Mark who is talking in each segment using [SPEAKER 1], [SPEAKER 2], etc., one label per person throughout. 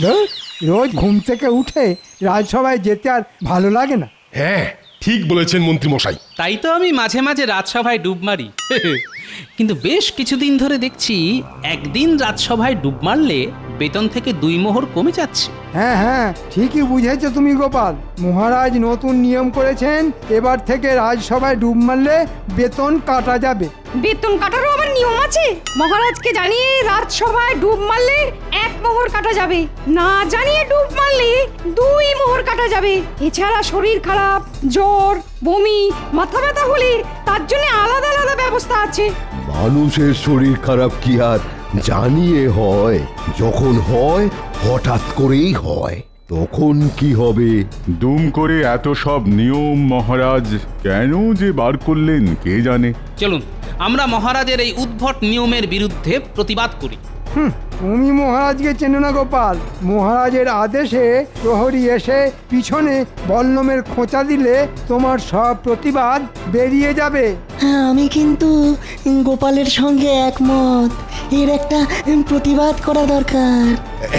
[SPEAKER 1] ধুর, রোজ ঘুম থেকে উঠে রাজসভায় যেতে আর ভালো লাগে না।
[SPEAKER 2] হ্যাঁ, ঠিক বলেছেন মন্ত্রী মশাই।
[SPEAKER 3] তাই তো আমি মাঝে মাঝে রাজসভায় ডুব মারি। কিন্তু বেশ কিছুদিন ধরে দেখছি একদিন রাজসভায় ডুব মারলে বেতন থেকে 2 মোহর কমে যাচ্ছে।
[SPEAKER 1] হ্যাঁ হ্যাঁ, ঠিকই বুঝেছো তুমি গোপাল। মহারাজ নতুন নিয়ম করেছেন, এবার থেকে রাজসভায় ডুব মারলে বেতন কাটা যাবে।
[SPEAKER 4] বেতন কাটারও আবার নিয়ম আছে? মহারাজকে জানিয়ে রাজসভায় ডুব মারলে 1 মোহর কাটা যাবে, না জানিয়ে ডুব মারলে 2 মোহর কাটা যাবে। এছাড়া শরীর খারাপ, জ্বর, বমি, মাথা ব্যথা হলে তার জন্য আলাদা আলাদা ব্যবস্থা আছে।
[SPEAKER 5] মানুষের শরীর খারাপ কি আর জানিয়ে হয়? যখন হয় হঠাৎ করেই হয়, তখন কি হবে?
[SPEAKER 6] দুম করে এত সব নিয়ম মহারাজ কেন যে বার করলেন কে জানে।
[SPEAKER 3] চলুন আমরা মহারাজের এই উদ্ভট নিয়মের বিরুদ্ধে প্রতিবাদ করি।
[SPEAKER 1] তুমি মহারাজকে চেনো না গোপাল। মহারাজের আদেশে প্রহরী এসে পিছনে বল্লমের খোঁচা দিলে তোমার সব প্রতিবাদ বেরিয়ে যাবে।
[SPEAKER 7] হ্যাঁ, আমি কিন্তু গোপালের সঙ্গে একমত। এর একটা প্রতিবাদ করা দরকার।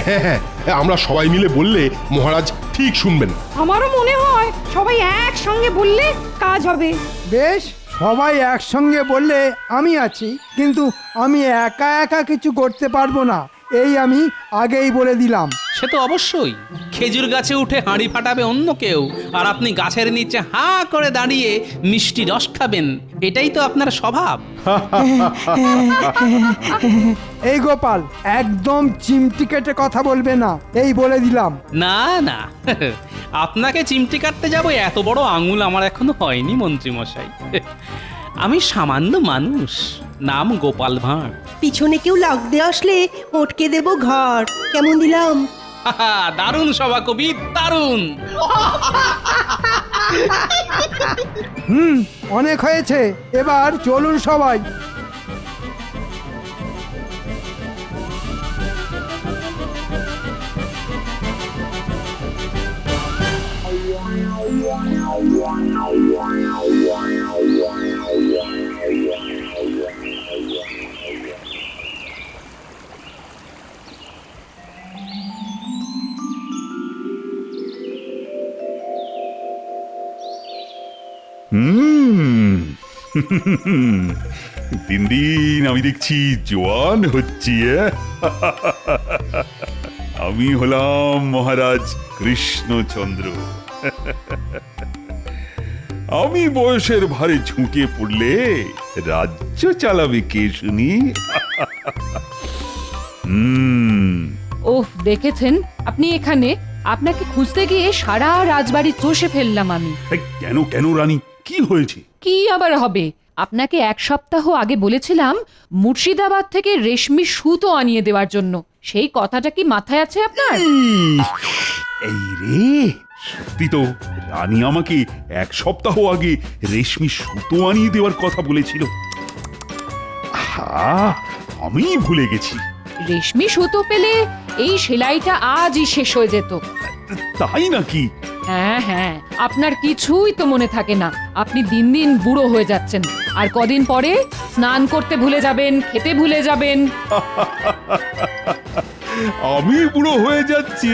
[SPEAKER 2] হ্যাঁ হ্যাঁ, আমরা সবাই মিলে বললে মহারাজ ঠিক শুনবেন।
[SPEAKER 4] আমারও মনে হয় সবাই একসঙ্গে বললে কাজ হবে।
[SPEAKER 1] বেশ, সবাই একসঙ্গে বললে আমি আছি, কিন্তু আমি একা একা কিছু করতে পারবো না, এই আমি আগেই বলে দিলাম।
[SPEAKER 3] সে তো অবশ্যই। খেজুর গাছে উঠে হাঁড়ি ফাটাবে অন্য কেউ, আর আপনি গাছের নিচে হাঁ করে দাঁড়িয়ে মিষ্টি রস খাবেন, এটাই তো আপনার স্বভাব।
[SPEAKER 1] এই গোপাল, একদম চিমটি কেটে কথা বলবে না, এই বলে দিলাম।
[SPEAKER 3] না না, আপনাকে চিমটি কাটতে যাব এত বড় আঙুল আমার এখনো হয়নি মন্ত্রী মশাই। আমি সামান্য মানুষ, নাম গোপাল ভাঁড়।
[SPEAKER 8] পিছনে কেউ লাগতে আসলে ওটকে দেব ঘর। কেমন দিলাম?
[SPEAKER 3] দারুণ সভা কবি, দারুণ।
[SPEAKER 1] অনেক হয়েছে, এবার চলুন সবাই।
[SPEAKER 6] দিন দিন আমি দেখছি জোয়ান হচ্ছি। আমি হলাম মহারাজ কৃষ্ণচন্দ্র। আমি বয়সের ভারে ঝুঁকে পড়লে রাজ্য চালাবে কে শুনি?
[SPEAKER 9] ওহ, দেখেছেন আপনি এখানে? আপনাকে খুঁজতে গিয়ে সারা রাজবাড়ি চষে ফেললাম আমি।
[SPEAKER 6] কেন কেন রানী, কি হয়েছে?
[SPEAKER 9] কি আবার হবে? আপনাকে 1 সপ্তাহ আগে বলেছিলাম মুর্শিদাবাদ থেকে রেশমি সুতো আনিয়ে দেওয়ার জন্য। সেই কথাটা কি মাথায় আছে আপনার?
[SPEAKER 6] এই রে, সত্যি তো রানী আমাকে 1 সপ্তাহ আগে রেশমি সুতো আনিয়ে দেওয়ার কথা বলেছিল। আমি ভুলে গেছি।
[SPEAKER 9] রেশমি সুতো পেলে এই সেলাইটা আজই শেষ হয়ে যেত।
[SPEAKER 6] তাই নাকি?
[SPEAKER 9] হ্যাঁ হ্যাঁ, আপনার কিছুই তো মনে থাকে না। আপনি দিন দিন বুড়ো হয়ে যাচ্ছেন, আর কদিন পরে স্নান করতে ভুলে যাবেন, খেতে ভুলে যাবেন।
[SPEAKER 6] আমি বুড়ো হয়ে যাচ্ছি?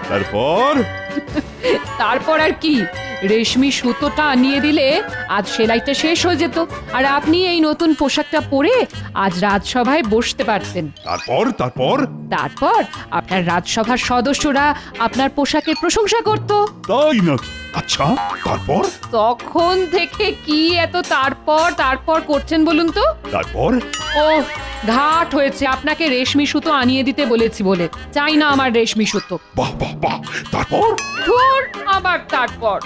[SPEAKER 6] তারপর?
[SPEAKER 9] তারপর আর কি, রেশমি সুতোটা আনিয়ে দিলে আজ সেলাইটা শেষ হয়ে যেত, আর আপনি এই নতুন পোশাকটা পরে আজ রাজসভায় বসতে পারতেন।
[SPEAKER 6] তারপর তারপর
[SPEAKER 9] তারপর আপনার রাজসভার সদস্যরা আপনার পোশাকের প্রশংসা করত।
[SPEAKER 6] তাই নাকি? আচ্ছা, তারপর?
[SPEAKER 9] তখন থেকে কি এত তারপর তারপর করছেন বলুন তো?
[SPEAKER 6] তারপর?
[SPEAKER 9] ও ঘাট হয়েছে, আপনাকে রেশমি সুতো আনিয়ে দিতে বলেছি বলে। চাই না আমার রেশমি সুতো।
[SPEAKER 6] বাহ বাহ বাহ, তারপর?
[SPEAKER 9] ধুর, আবার তারপর।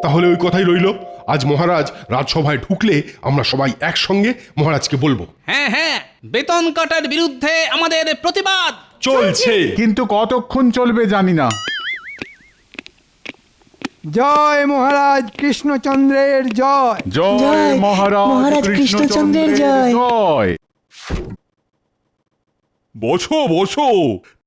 [SPEAKER 2] তাহলে ওই কথাই রইল, আজ মহারাজ রাজসভায় ঢুকলে আমরা সবাই একসঙ্গে মহারাজকে বলবো।
[SPEAKER 3] হ্যাঁ হ্যাঁ, বেতন কাটার বিরুদ্ধে আমাদের প্রতিবাদ
[SPEAKER 2] চলছে।
[SPEAKER 6] কিন্তু কতক্ষণ চলবে জানি না।
[SPEAKER 1] জয় মহারাজ কৃষ্ণচন্দ্রের জয়।
[SPEAKER 6] জয়
[SPEAKER 7] মহারাজ কৃষ্ণচন্দ্রের জয়।
[SPEAKER 6] জয়। বসো বসো।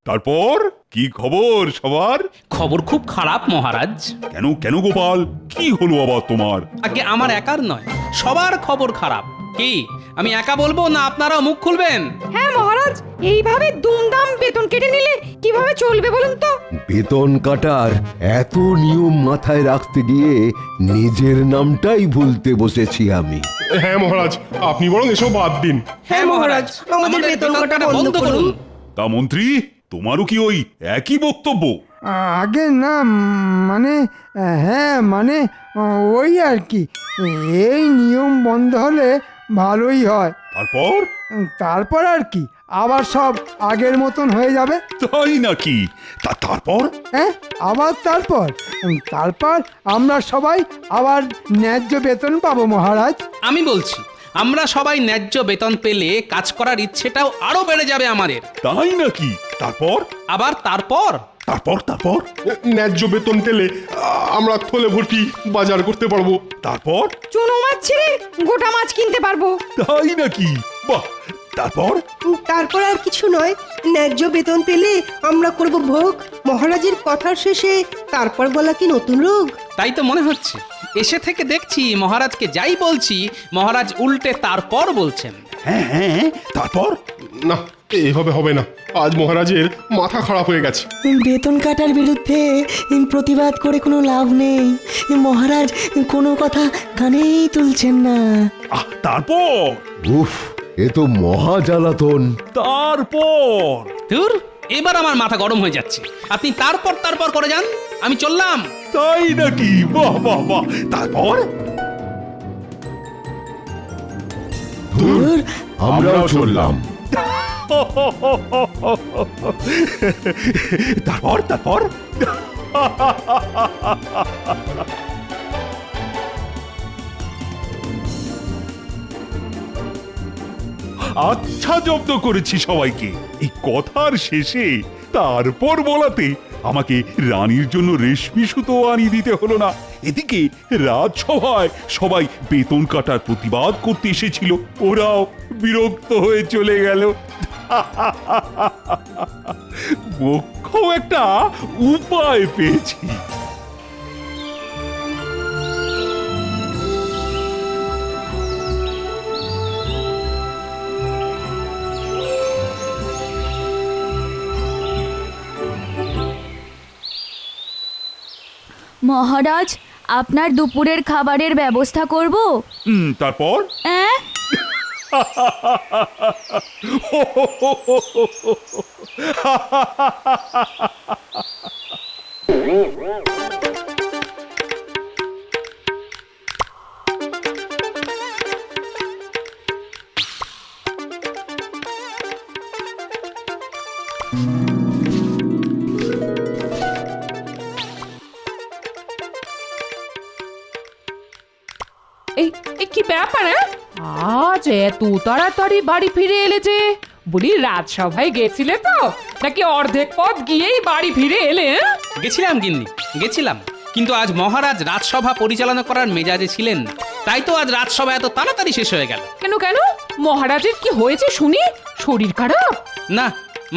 [SPEAKER 6] তারপর কি খবর সবার?
[SPEAKER 3] খবর খুব খারাপ মহারাজ।
[SPEAKER 6] কেন কেন গোপাল, কি হলো আবার তোমার?
[SPEAKER 3] আগে আমার একার নয়, সবার খবর খারাপ। কি আমি একা বলবো না আপনারাও মুখ খুলবেন?
[SPEAKER 4] হ্যাঁ মহারাজ, এইভাবে দুমদাম বেতন কেটে নিলে কিভাবে চলবে বলুন তো?
[SPEAKER 5] বেতন কাটার এত নিয়ম মাথায় রাখতে গিয়ে নিজের নামটাই ভুলতে বসেছি আমি।
[SPEAKER 2] হ্যাঁ মহারাজ, আপনি বরং এসব বাদ দিন।
[SPEAKER 8] হ্যাঁ মহারাজ, আমাদের বেতন কাটা বন্ধ করুন।
[SPEAKER 6] তা মন্ত্রী, তোমারও কি ওই একই বক্তব্য?
[SPEAKER 1] আগে না, মানে হ্যাঁ মানে ওই আর কি, এই নিয়ম বন্ধ হলে ভালোই হয়।
[SPEAKER 6] তারপর?
[SPEAKER 1] তারপর আর কি, আবার সব আগের মতন হয়ে যাবে।
[SPEAKER 6] তাই নাকি? তারপর?
[SPEAKER 1] হ্যাঁ, আবার তারপর তারপর আমরা সবাই আবার ন্যায্য বেতন পাবো মহারাজ।
[SPEAKER 3] আমি বলছি, আমরা সবাই ন্যায্য বেতন পেলে কাজ করার ইচ্ছেটাও আরো বেড়ে যাবে আমাদের।
[SPEAKER 6] তাই নাকি? তারপর?
[SPEAKER 3] আবার তারপর?
[SPEAKER 6] তারপর?
[SPEAKER 2] ন্যায্য বেতন পেলে আমরা থলে ভর্তি বাজার করতে পারবো।
[SPEAKER 6] তারপর?
[SPEAKER 4] চুনো মাছ ছেড়ে গোটা মাছ কিনতে পারবো।
[SPEAKER 6] তাই নাকি? বাহ! তারপর?
[SPEAKER 8] তারপর আর কিছু নয়, ন্যায্য বেতন পেলে আমরা করব ভোগ। মহারাজের কথার শেষে তারপর বলা কি নতুন রোগ?
[SPEAKER 3] তাই তো মনে হচ্ছে। এসে থেকে দেখছি মহারাজকে যাই বলছি মহারাজ উল্টে তারপর বলছেন।
[SPEAKER 6] হ্যাঁ, তারপর?
[SPEAKER 2] না, এভাবে হবে না। আজ মহারাজের মাথা খারাপ হয়ে গেছে।
[SPEAKER 7] বেতন কাটার বিরুদ্ধে প্রতিবাদ করে কোনো লাভ নেই। মহারাজ কোনো কথা কানেই তুলছেন না।
[SPEAKER 6] তারপর?
[SPEAKER 5] উফ, এ তো মহা জ্বালাতন।
[SPEAKER 6] তারপর?
[SPEAKER 3] ধুর, এবার আমার মাথা গরম হয়ে যাচ্ছে। আপনি তারপর করে যান, আমি চললাম।
[SPEAKER 6] তাই নাকি? বাহ! তারপর?
[SPEAKER 5] ধুর, আমরাও চললাম।
[SPEAKER 6] তারপর? আচ্ছা, জব্দ করেছি সবাইকে। এই কথার শেষে তারপর বলাতে আমাকে রানীর জন্য রেশমি সুতো আনিয়ে দিতে হলো না। এদিকে রাজসভায় সবাই বেতন কাটার প্রতিবাদ করতে এসেছিল, ওরাও বিরক্ত হয়ে চলে গেল। মোক্ষম একটা উপায় পেয়েছি।
[SPEAKER 10] মহারাজ, আপনার দুপুরের খাবারের ব্যবস্থা করব।
[SPEAKER 6] তারপর?
[SPEAKER 9] এই কি ব্যাপার? আজ এত তাড়াতাড়ি বাড়ি ফিরে এলে যে? বলি, রাজসভায় গেছিলে তো, নাকি অর্ধেক পথ গিয়েই বাড়ি ফিরে এলে?
[SPEAKER 3] গেছিলাম গিন্নি, গেছিলাম, কিন্তু আজ মহারাজ রাজসভা পরিচালনা করার মেজাজে ছিলেন না। তাই তো আজ রাজসভা এত তাড়াতাড়ি শেষ হয়ে গেল।
[SPEAKER 9] কেন? মহারাজের কি হয়েছে শুনি? শরীর খারাপ?
[SPEAKER 3] না,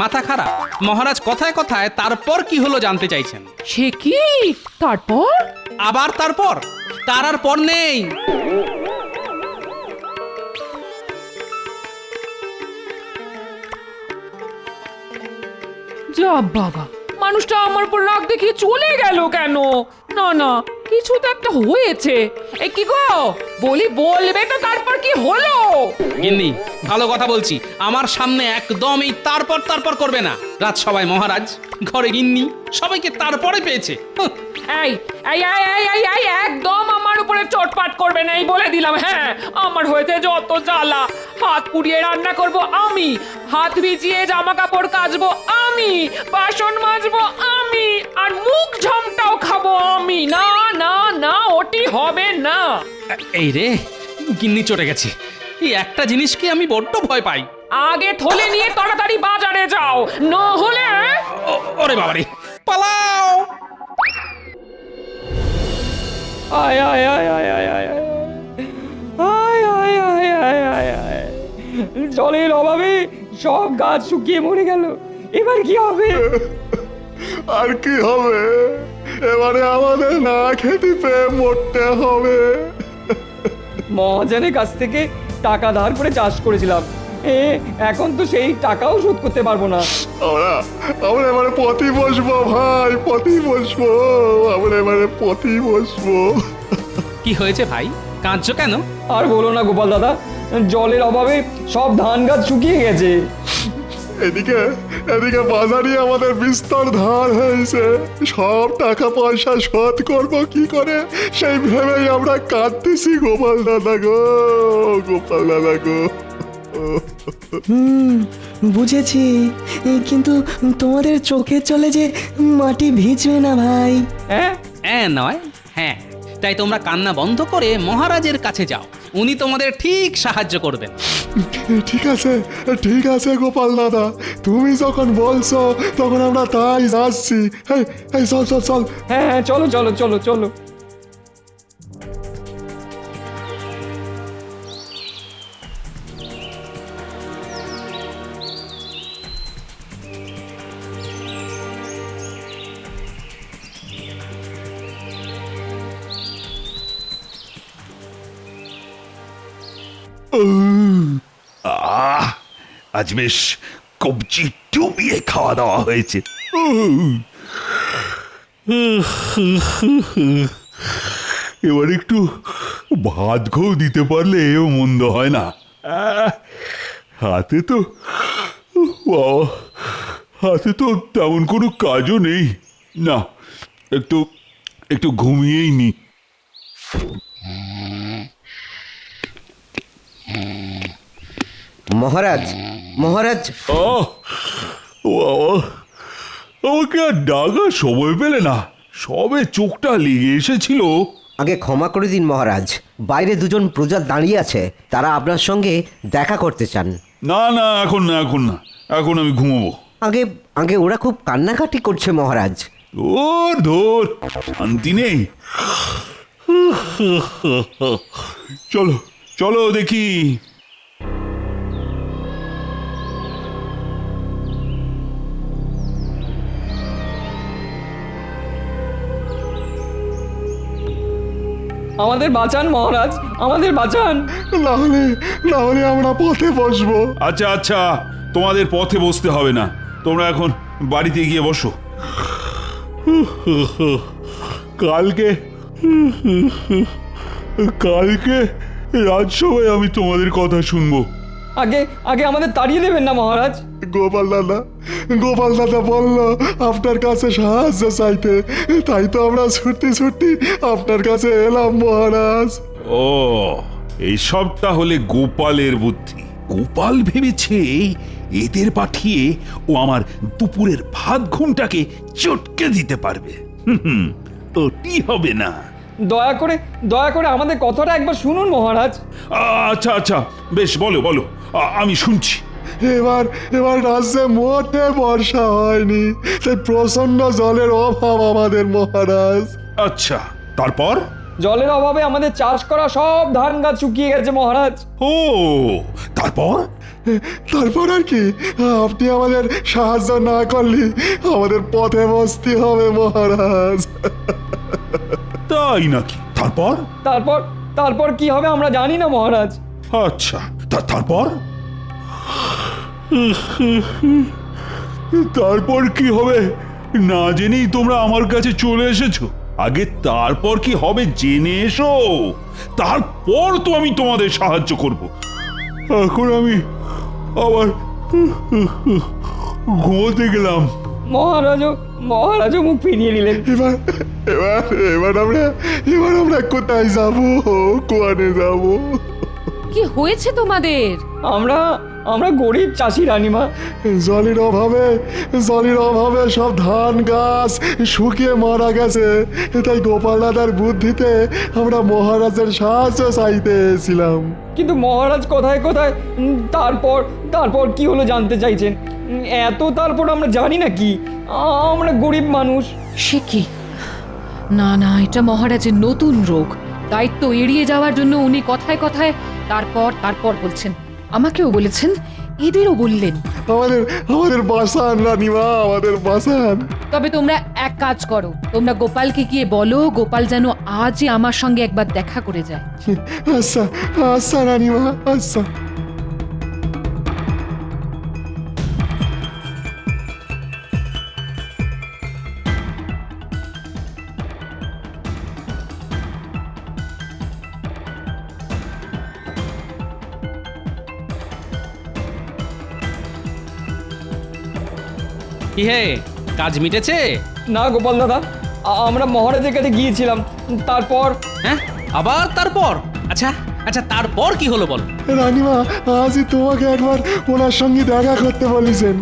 [SPEAKER 3] মাথা খারাপ। মহারাজ কথায় কথায় তারপর কি হলো জানতে চাইছেন।
[SPEAKER 9] সে কি? তারপর?
[SPEAKER 3] আবার তারপর? তার আর পর নেই।
[SPEAKER 9] যা বাবা, মানুষটা আমার উপর রাগ দেখিয়ে চলে গেল কেন? না, কিছু তো একটা হয়েছে। এ কি গো, বলবে তো তারপর কি হলো?
[SPEAKER 3] গিন্নি, ভালো কথা বলছি, আমার সামনে একদম এই তারপর করবে না। রাজসভায় মহারাজ, ঘরে গিন্নি, সবাইকে তারপরে পেয়েছে।
[SPEAKER 9] এই একদম আমার উপরে চটপাট করবে না, এই বলে দিলাম। হ্যাঁ, আমার হয়েছে যত জ্বালা। হাত পুড়িয়ে রান্না করব আমি, হাত ভিজিয়ে জামা কাপড় কাচবো আমি, বাসন মাজবো আমি, আর মুখ ঝামটাও খাবো আমি। না, ওটি হবে না।
[SPEAKER 3] এই রে, গিন্নি চটে গেছে। এই একটা জিনিসকে আমি বড্ড ভয় পাই।
[SPEAKER 9] আগে থলে নিয়ে তাড়াতাড়ি বাজারে যাও, না হলে।
[SPEAKER 3] ওরে বাবারে, পালাও!
[SPEAKER 9] জলের অভাবে সব গাছ শুকিয়ে মরে গেল। এবার কি হবে?
[SPEAKER 2] আর কি হবে? এবারে আমাদের না খেতে পেয়ে মরতে হবে।
[SPEAKER 11] মহাজনের কাছ থেকে টাকা ধার করে চাষ করেছিলাম, এখন তো সেই টাকাও শোধ করতে পারবো না।
[SPEAKER 5] আমরা এবারে পথই বসবো ভাই, পথই বসবো, আমরা এবারে পথই বসবো।
[SPEAKER 3] কি হয়েছে ভাই, কাঁদছো কেন?
[SPEAKER 11] আর বলো না গোপাল দাদা, জলের অভাবে সব ধান গাছ শুকিয়ে গেছে।
[SPEAKER 5] এদিকে এদিকে বাজারে আমাদের বিস্তর ধার হয়েছে, সব টাকা পয়সা শোধ করবো কি করে সেই ভেবেই আমরা কাঁদতেছি গোপাল দাদা গো, গোপাল দাদা গো।
[SPEAKER 7] বুঝেছি, কিন্তু তোমাদের চোখের জলে যে মাটি ভিজবে না ভাই।
[SPEAKER 3] হ্যাঁ নয় হ্যাঁ, তাই তোমরা কান্না বন্ধ করে মহারাজের কাছে যাও, উনি তোমাদের ঠিক সাহায্য করবেন।
[SPEAKER 5] ঠিক আছে গোপাল দাদা, তুমি যখন বলছো তখন আমরা তাই যাচ্ছি। এই চল চল চল।
[SPEAKER 11] হ্যাঁ চলো চলো চলো চলো।
[SPEAKER 6] আজ বেশ কবজি ডুবিয়ে খাওয়া দাওয়া হয়েছে। এবার একটু ভাত ঘেউ দিতে পারলে মন্দ হয় না। হাতে তো হাতে তো তেমন কোনো কাজও নেই, না একটু একটু ঘুমিয়েই নি।
[SPEAKER 12] মহারাজ, মহারাজ।
[SPEAKER 6] আমাকে আর ডাকার সময় পেলে না, সবে চোখটা লেগে এসেছিল।
[SPEAKER 12] আগে ক্ষমা করে দিন মহারাজ, বাইরে দুজন প্রজা দাঁড়িয়ে আছে, তারা আপনার সঙ্গে দেখা করতে চান।
[SPEAKER 6] না না, এখন না, এখন না, এখন আমি ঘুমোবো।
[SPEAKER 12] আগে আগে ওরা খুব কান্নাকাটি করছে মহারাজ।
[SPEAKER 6] ধর ধর, শান্তি নেই। চলো চলো দেখি।
[SPEAKER 11] আমাদের বাঁচান মহারাজ, আমাদের বাঁচান।
[SPEAKER 5] না হলে আমরা পথে বসবো।
[SPEAKER 6] আচ্ছা আচ্ছা, তোমাদের পথে বসতে হবে না, তোমরা এখন বাড়িতে গিয়ে বসো। কালকে কালকে রাজসভায় আমি তোমাদের কথা শুনবো।
[SPEAKER 11] আগে আগে আমাদের তাড়িয়ে দেবেন না মহারাজ।
[SPEAKER 5] গোপাল দাদা বলল আপনার কাছে সাহায্য চাইতে, তাই তো আমরা ছুটি ছুটি আপনার কাছে এলাম মহারাজ।
[SPEAKER 6] ও, এইসব তাহলে গোপালের বুদ্ধি। গোপাল ভেবেছে এদের পাঠিয়ে ও আমার দুপুরের ভাত ঘুমটাকে চটকে দিতে পারবে। ওটি হবে না।
[SPEAKER 11] দয়া করে আমাদের কথাটা একবার শুনুন মহারাজ।
[SPEAKER 6] আচ্ছা আচ্ছা, বেশ, বলো বলো, আমি শুনছি।
[SPEAKER 5] এবার রাজ্যে মোটে বর্ষা হয়নি, তাই প্রচন্ড জলের অভাব আমাদের মহারাজ।
[SPEAKER 6] আচ্ছা, তারপর?
[SPEAKER 11] জলের অভাবে আমাদের চাষ করা সব ধান গাছ শুকিয়ে গেছে মহারাজ।
[SPEAKER 6] ও, তারপর?
[SPEAKER 5] তারপর আর কি, আপনি আমাদের সাহায্য না করলে আমাদের পথে বসতে হবে মহারাজ।
[SPEAKER 6] তাই নাকি? তারপর?
[SPEAKER 11] তারপর কি হবে আমরা জানি না মহারাজ।
[SPEAKER 6] আচ্ছা, তারপর? তারপর কি হবে না জেনেই তোমরা আমার কাছে চলে এসেছো। আগে তারপর কি হবে জেনে এসো, তারপর তো আমি তোমাদের সাহায্য করব। এখন আমি আবার ঘুমোতে গেলাম।
[SPEAKER 11] মহারাজও মুখ ফিরিয়ে নিলেন।
[SPEAKER 5] এবার আমরা কোথায় যাবো, কোয়ানে যাবো?
[SPEAKER 9] কি হয়েছে তোমাদের?
[SPEAKER 11] আমরা গরিব চাষি রানীমা,
[SPEAKER 5] জলের অভাবে সব ধান গাছ শুকিয়ে মারা গেছে, তাই গোপাল দাদার বুদ্ধিতে আমরা মহারাজের সাহায্য চাইতে এসেছিলাম।
[SPEAKER 11] কিন্তু মহারাজ কোথায় তারপর কি হলো জানতে চাইছেন? এত তারপর আমরা জানি না কি, আমরা গরিব মানুষ।
[SPEAKER 9] সে কি? না না, এটা মহারাজের নতুন রোগ। দায়িত্ব এড়িয়ে যাওয়ার জন্য উনি কথায় কথায় তারপর বলছেন। আমাকেও বলেছেন এদেরও বললেন।
[SPEAKER 5] আমাদের আমাদের বাসান রানীমা, আমাদের বাসান।
[SPEAKER 9] তবে তোমরা এক কাজ করো, তোমরা গোপালকে গিয়ে বলো গোপাল যেন আজই আমার সঙ্গে একবার দেখা করে যায়।
[SPEAKER 5] আচ্ছা আচ্ছা রানীমা, আচ্ছা।
[SPEAKER 3] কি হে, কাজ মিটেছে?
[SPEAKER 11] না গোপাল দাদা, আমরা মহারাজের কাছে গিয়েছিলাম, তারপর
[SPEAKER 3] হ্যাঁ, আবার তারপর? আচ্ছা আচ্ছা, তারপর কি হলো বল?
[SPEAKER 5] রানীমা আজই তোমাকে একবার ওনার সঙ্গে দেখা করতে বলেছেন।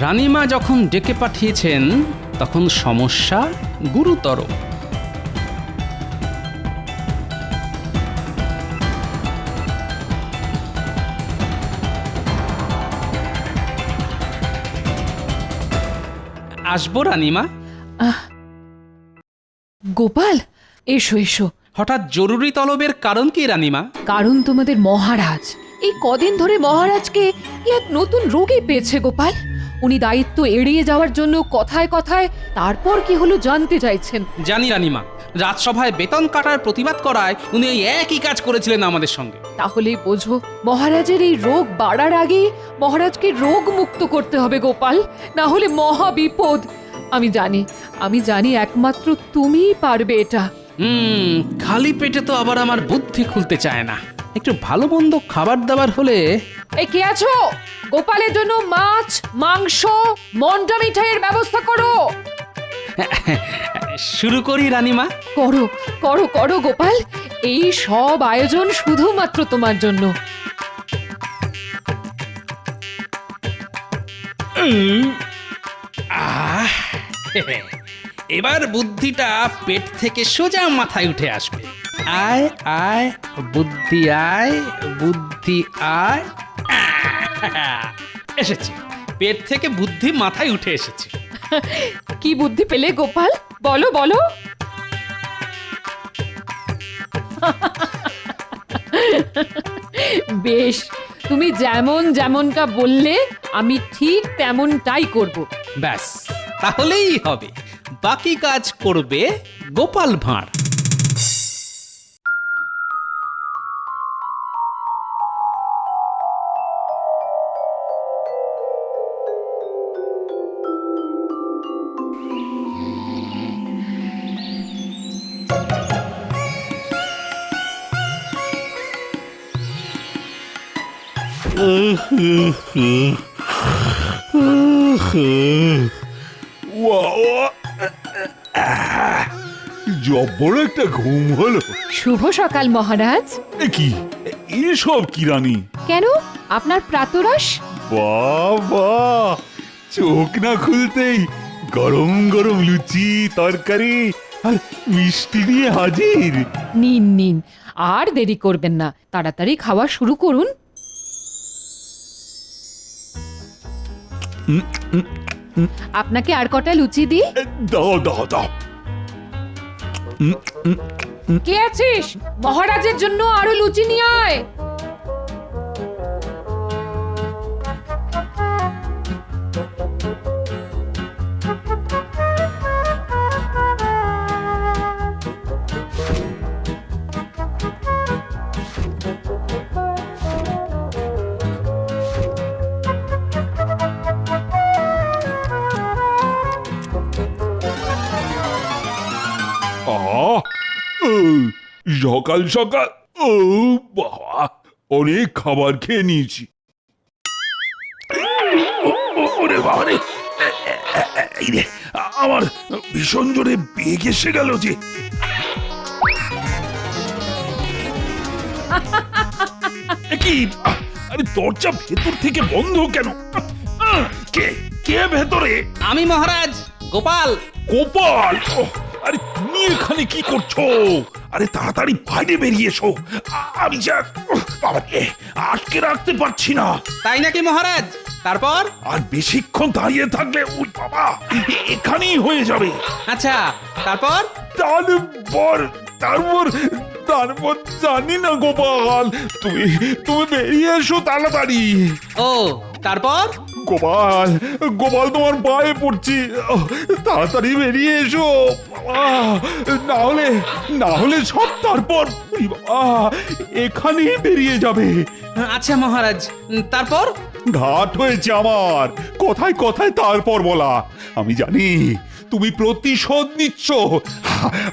[SPEAKER 3] রানীমা যখন ডেকে পাঠিয়েছেন তখন সমস্যা গুরুতর। আসবো রানীমা?
[SPEAKER 9] গোপাল, এসো এসো।
[SPEAKER 3] হঠাৎ জরুরি তলবের কারণ কি রানীমা?
[SPEAKER 9] কারণ তোমাদের মহারাজ এই কদিন ধরে মহারাজকে এক নতুন রোগী পেয়েছে গোপাল। উনি দায়িত্ব এড়িয়ে যাওয়ার জন্য কথায় কথায় তারপর কি হলো জানতে চাইছেন।
[SPEAKER 3] জানি রানীমা, রাজসভায় বেতন কাটার প্রতিবাদ করায় উনি এই একই কাজ করেছিলেন আমাদের সঙ্গে।
[SPEAKER 9] তাহলেই বোঝো, মহারাজের এই রোগ বাড়ার আগে মহারাজকে রোগ মুক্ত করতে হবে গোপাল, না হলে মহা বিপদ। আমি জানি একমাত্র তুমিই পারবে এটা।
[SPEAKER 3] খালি পেটে তো আবার আমার বুদ্ধি খুলতে চায় না। একটু ভালো মন্দ খাবার দাবার হলে।
[SPEAKER 9] এই কে আছো? গোপালের জন্য মাছ, মাংস, মন্ডা মিঠাইয়ের ব্যবস্থা করো।
[SPEAKER 3] শুরু করি রানীমা?
[SPEAKER 9] করো করো করো গোপাল, এই সব আয়োজন শুধুমাত্র তোমার জন্য।
[SPEAKER 3] এবার বুদ্ধিটা পেট থেকে সোজা মাথায় উঠে আসবে। আয় আয় বুদ্ধি, আয় বুদ্ধি আয়। এসেছে, পেট থেকে বুদ্ধি মাথায় উঠে এসেছে।
[SPEAKER 9] কি বুদ্ধি পেলে গোপাল, বলো বলো। বেশ, তুমি যেমনটা বললে আমি ঠিক তেমনটাই করব।
[SPEAKER 3] ব্যাস, তাহলেই হবে। বাকি কাজ করবে গোপাল ভাঁড়।
[SPEAKER 6] জব্বর একটা ঘুম হলো।
[SPEAKER 9] শুভ সকাল মহারাজ।
[SPEAKER 6] এ কি, এসব কি রানী?
[SPEAKER 9] কেন, আপনার প্রাতরাশ?
[SPEAKER 6] বাবা, চোখ না খুলতেই গরম গরম লুচি, তরকারি আর মিষ্টি নিয়ে হাজির।
[SPEAKER 9] নিন নিন, আর দেরি করবেন না, তাড়াতাড়ি খাওয়া শুরু করুন। আপনাকে আর কটা লুচি দিই?
[SPEAKER 6] দাও দাও দাও।
[SPEAKER 9] কে আছিস? মহারাজের জন্য আরো লুচি নিয়ে আয়।
[SPEAKER 6] সকাল সকাল, ও বাবা, অনেক খাবার খেয়ে নিয়েছি। ওরে বাবা রে, এই রে, আমার ভীষণ জোরে বেগ এসে গেল যে। কি, আরে দরজা ভেতর থেকে বন্ধ কেন? কে কে ভেতরে?
[SPEAKER 3] আমি মহারাজ, গোপাল।
[SPEAKER 6] গোপাল, আরে তুমি এখানে কি করছো? আরে তাড়াতাড়ি বাইরে বেরিয়ে এসো, আমি যা বাবাকে আটকে রাখতে পারছি না।
[SPEAKER 3] তাই নাকি মহারাজ? তারপর?
[SPEAKER 6] আর বেশিক্ষণ দাঁড়িয়ে থাকলে ওই বাবা এখানেই হয়ে যাবে।
[SPEAKER 3] আচ্ছা, তারপর?
[SPEAKER 6] তারপর তারপর জানি না গোপাল, তুমি তুমি বেরিয়ে এসো তাড়াতাড়ি।
[SPEAKER 3] ও তারপর?
[SPEAKER 6] গোপাল, গোপাল তোমার পায়ে পড়ছি, তাড়াতাড়ি বেরিয়ে এসো বাবা, না হলে সব তারপর এখানেই বেরিয়ে যাবে।
[SPEAKER 3] আচ্ছা মহারাজ, তারপর?
[SPEAKER 6] ঘাট হয়েছে আমার, কথায় কথায় তারপর বলা। আমি জানি তুমি প্রতিশোধ নিচ্ছ,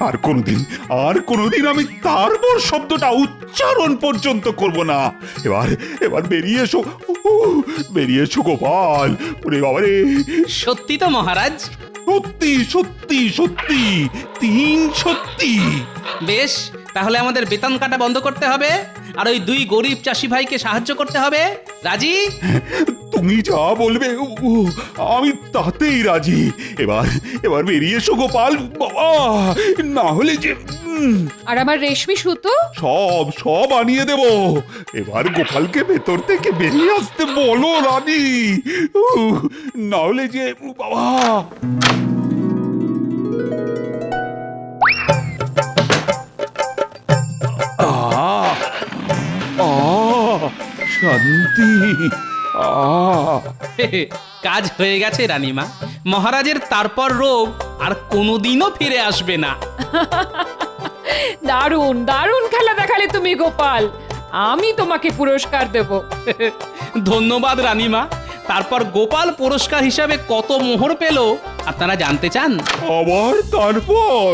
[SPEAKER 6] আর কোনোদিন আমি তারপর শব্দটা উচ্চারণ পর্যন্ত করব না। এবার বেরিয়ে এসো, বেরিয়ে এসো গোপাল। ওরে বাবারে,
[SPEAKER 3] সত্যি তো মহারাজ?
[SPEAKER 6] সত্যি সত্যি সত্যি, 3 সত্যি।
[SPEAKER 3] বেশ, তাহলে আমাদের বেতন কাটা বন্ধ করতে হবে, আর ওই 2 গরিব চাষি ভাইকে সাহায্য করতে হবে। রাজি?
[SPEAKER 6] তুমি যা বলবে আমি তাতেই রাজি। এবার বেরিয়ে এসো গোপাল বাবা, না হলে যে
[SPEAKER 9] আর আমার রেশমি সুতো?
[SPEAKER 6] সব আনিয়ে দেব। এবার গোপালকে ভেতর থেকে বেরিয়ে আসতে বলো রানী, না হলে যে বাবা। শান্তি।
[SPEAKER 3] কাজ হয়ে গেছে রানীমা। মহারাজের তারপর রোগ আর কোনোদিনও ফিরে আসবে না।
[SPEAKER 9] দারুণ দারুণ খেলা দেখালে তুমি গোপাল, আমি তোমাকে পুরস্কার দেব।
[SPEAKER 3] ধন্যবাদ রানীমা। তারপর গোপাল পুরস্কার হিসাবে কত মোহর পেল আপনারা জানতে চান?
[SPEAKER 6] আবার তারপর